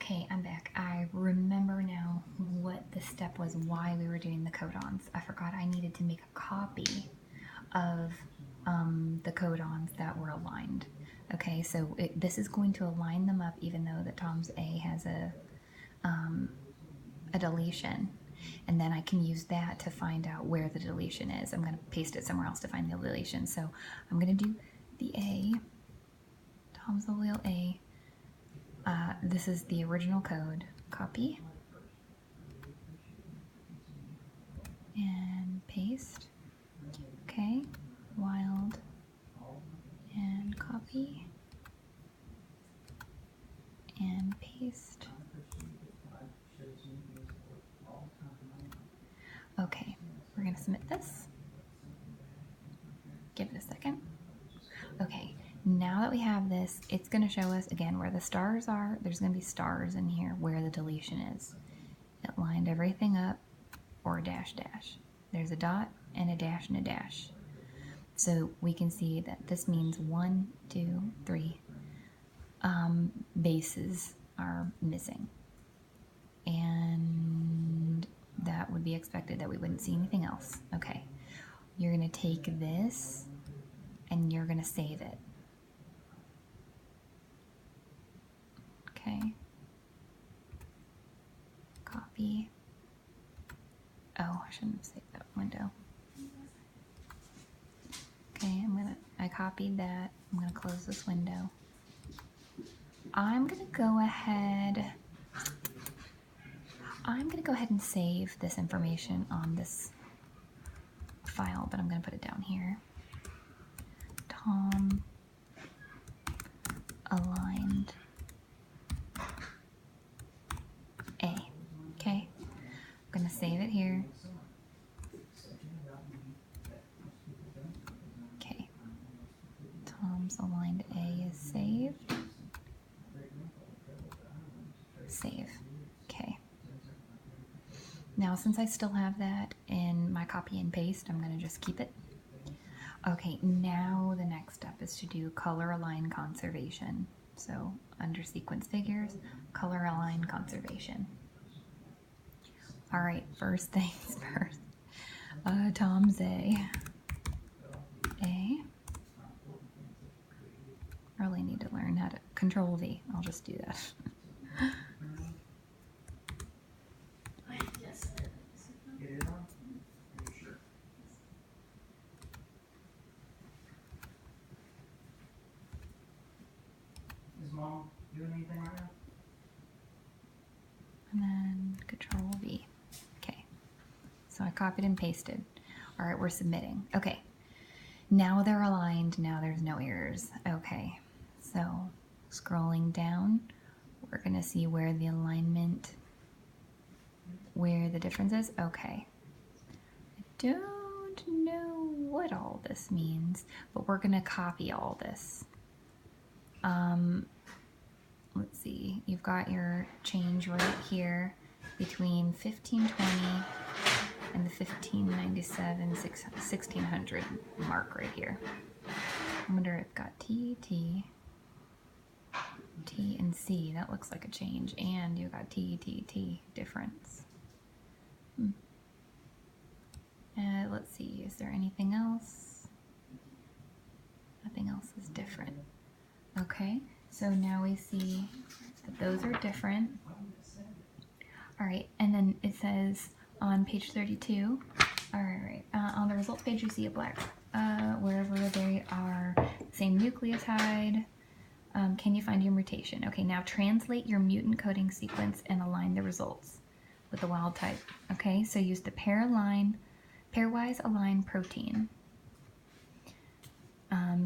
Okay, I'm back. I remember now what the step was, why we were doing the codons. I forgot I needed to make a copy of the codons that were aligned. Okay, so this is going to align them up even though that Tom's A has a deletion. And then I can use that to find out where the deletion is. I'm going to paste it somewhere else to find the deletion. So I'm going to do the A, Tom's allele A. This is the original code. Copy. And paste. Okay. Wild. And copy. And paste. Okay. We're going to submit this. Give it a second. Okay. Now that we have this, it's going to show us again where the stars are. There's going to be stars in here where the deletion is. It lined everything up, or a dash dash. There's a dot and a dash and a dash. So we can see that this means 1, 2, 3 bases are missing. And that would be expected that we wouldn't see anything else. Okay, you're going to take this and you're going to save it. Okay. Copy. Oh, I shouldn't have saved that window. Okay, I copied that. I'm gonna close this window. I'm gonna go ahead and save this information on this file, but I'm gonna put it down here. Tom aligned A. Okay, I'm gonna save it here. Okay, Tom's aligned A is saved. Save. Okay. Now, since I still have that in my copy and paste, I'm gonna just keep it. Okay, now the next step is to do color align conservation. So under sequence figures, color align conservation. All right, first things first. Tom's A. Really need to learn how to control V. I'll just do that. Mom doing anything right now? And then control V. Okay. So I copied and pasted. All right, we're submitting. Okay. Now they're aligned. Now there's no errors. Okay. So scrolling down, we're going to see where the alignment, where the difference is. Okay. I don't know what all this means, but we're going to copy all this. Let's see, you've got your change right here between 1520 and the 1597, 1600 mark right here. I wonder if it's got T, T, T, and C. That looks like a change. And you got T, T, T difference. Let's see, is there anything else? Nothing else is different. Okay. So now we see that those are different. All right, and then it says on page 32, all right, on the results page you see a black, wherever they are same nucleotide, can you find your mutation? Okay, now translate your mutant coding sequence and align the results with the wild type. Okay, so use the pairwise align protein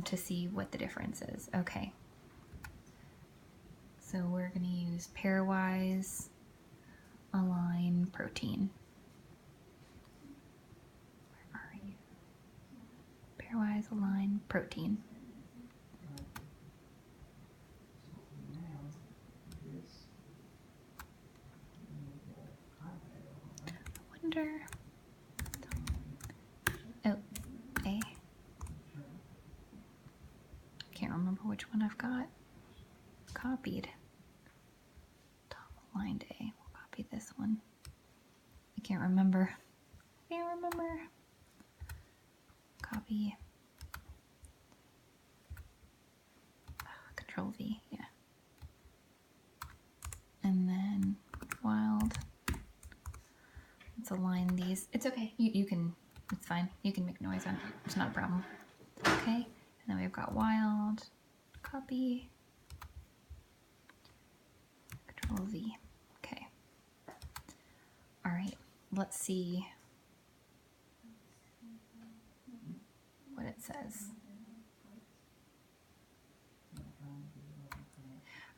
to see what the difference is. Okay. So we're going to use pairwise align protein. Where are you? Pairwise align protein. I wonder. Oh, A. Can't remember which one I've got copied. find A. We'll copy this one. I can't remember. Copy. Control V, yeah. And then wild. Let's align these. It's okay. You can, it's fine. You can make noise on it. It's not a problem. Okay. And then we've got wild. Copy. Control V. Okay. All right. Let's see what it says.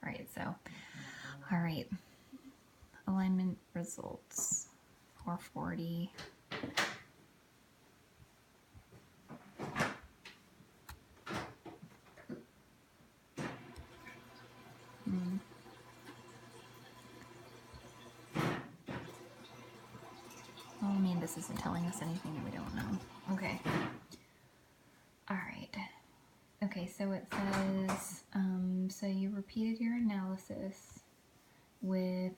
All right. So, all right. Alignment results. 440. Well, I mean, this isn't telling us anything that we don't know. Okay. All right. Okay, so it says, so you repeated your analysis with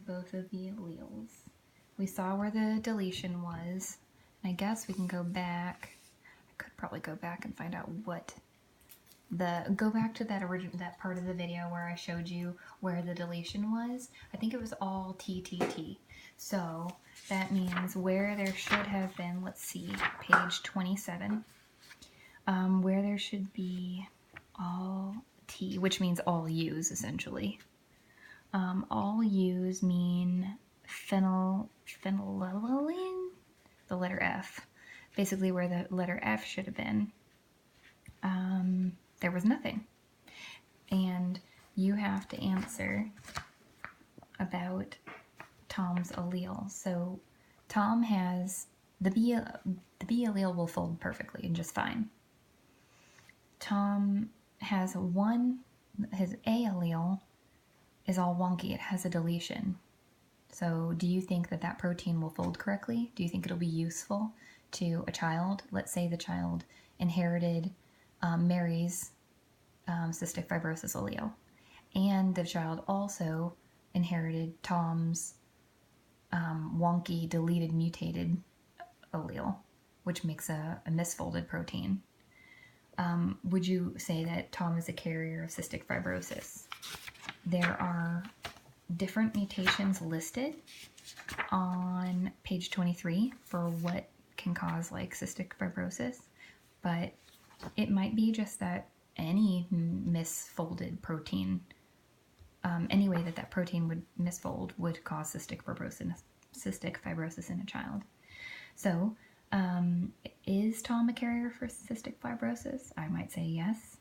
both of the alleles. We saw where the deletion was. I guess we can go back. I could probably go back and find out what go back to that part of the video where I showed you where the deletion was. I think it was all TTT. So that means where there should have been, let's see, page 27, where there should be all T, which means all U's essentially. All U's mean phenylalanine, the letter F. Basically where the letter F should have been. There was nothing. And you have to answer about Tom's allele. So Tom has the B allele will fold perfectly and just fine. Tom has his A allele is all wonky. It has a deletion. So do you think that protein will fold correctly? Do you think it'll be useful to a child? Let's say the child inherited Mary's cystic fibrosis allele, and the child also inherited Tom's wonky, deleted, mutated allele, which makes a misfolded protein. Would you say that Tom is a carrier of cystic fibrosis? There are different mutations listed on page 23 for what can cause like cystic fibrosis, but it might be just that any misfolded protein, any way that protein would misfold would cause cystic fibrosis in a child. So, is Tom a carrier for cystic fibrosis? I might say yes.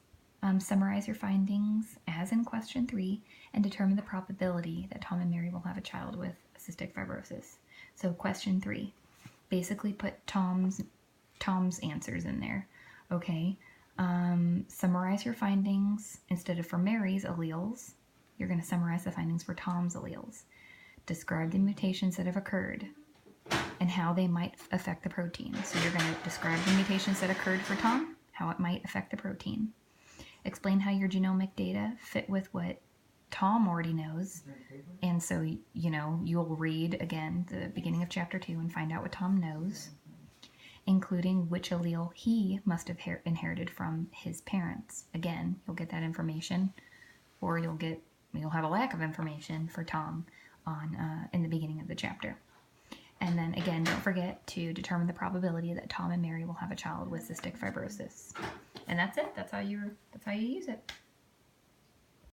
Summarize your findings as in question 3 and determine the probability that Tom and Mary will have a child with cystic fibrosis. So question 3, basically put Tom's answers in there. Okay. Summarize your findings. Instead of for Mary's alleles, you're going to summarize the findings for Tom's alleles. Describe the mutations that have occurred and how they might affect the protein. So you're going to describe the mutations that occurred for Tom, how it might affect the protein. Explain how your genomic data fit with what Tom already knows. And so, you'll read again the beginning of chapter 2 and find out what Tom knows, including which allele he must have inherited from his parents. Again, you'll get that information, or you'll have a lack of information for Tom in the beginning of the chapter. And then again, don't forget to determine the probability that Tom and Mary will have a child with cystic fibrosis. And that's it. That's how you use it.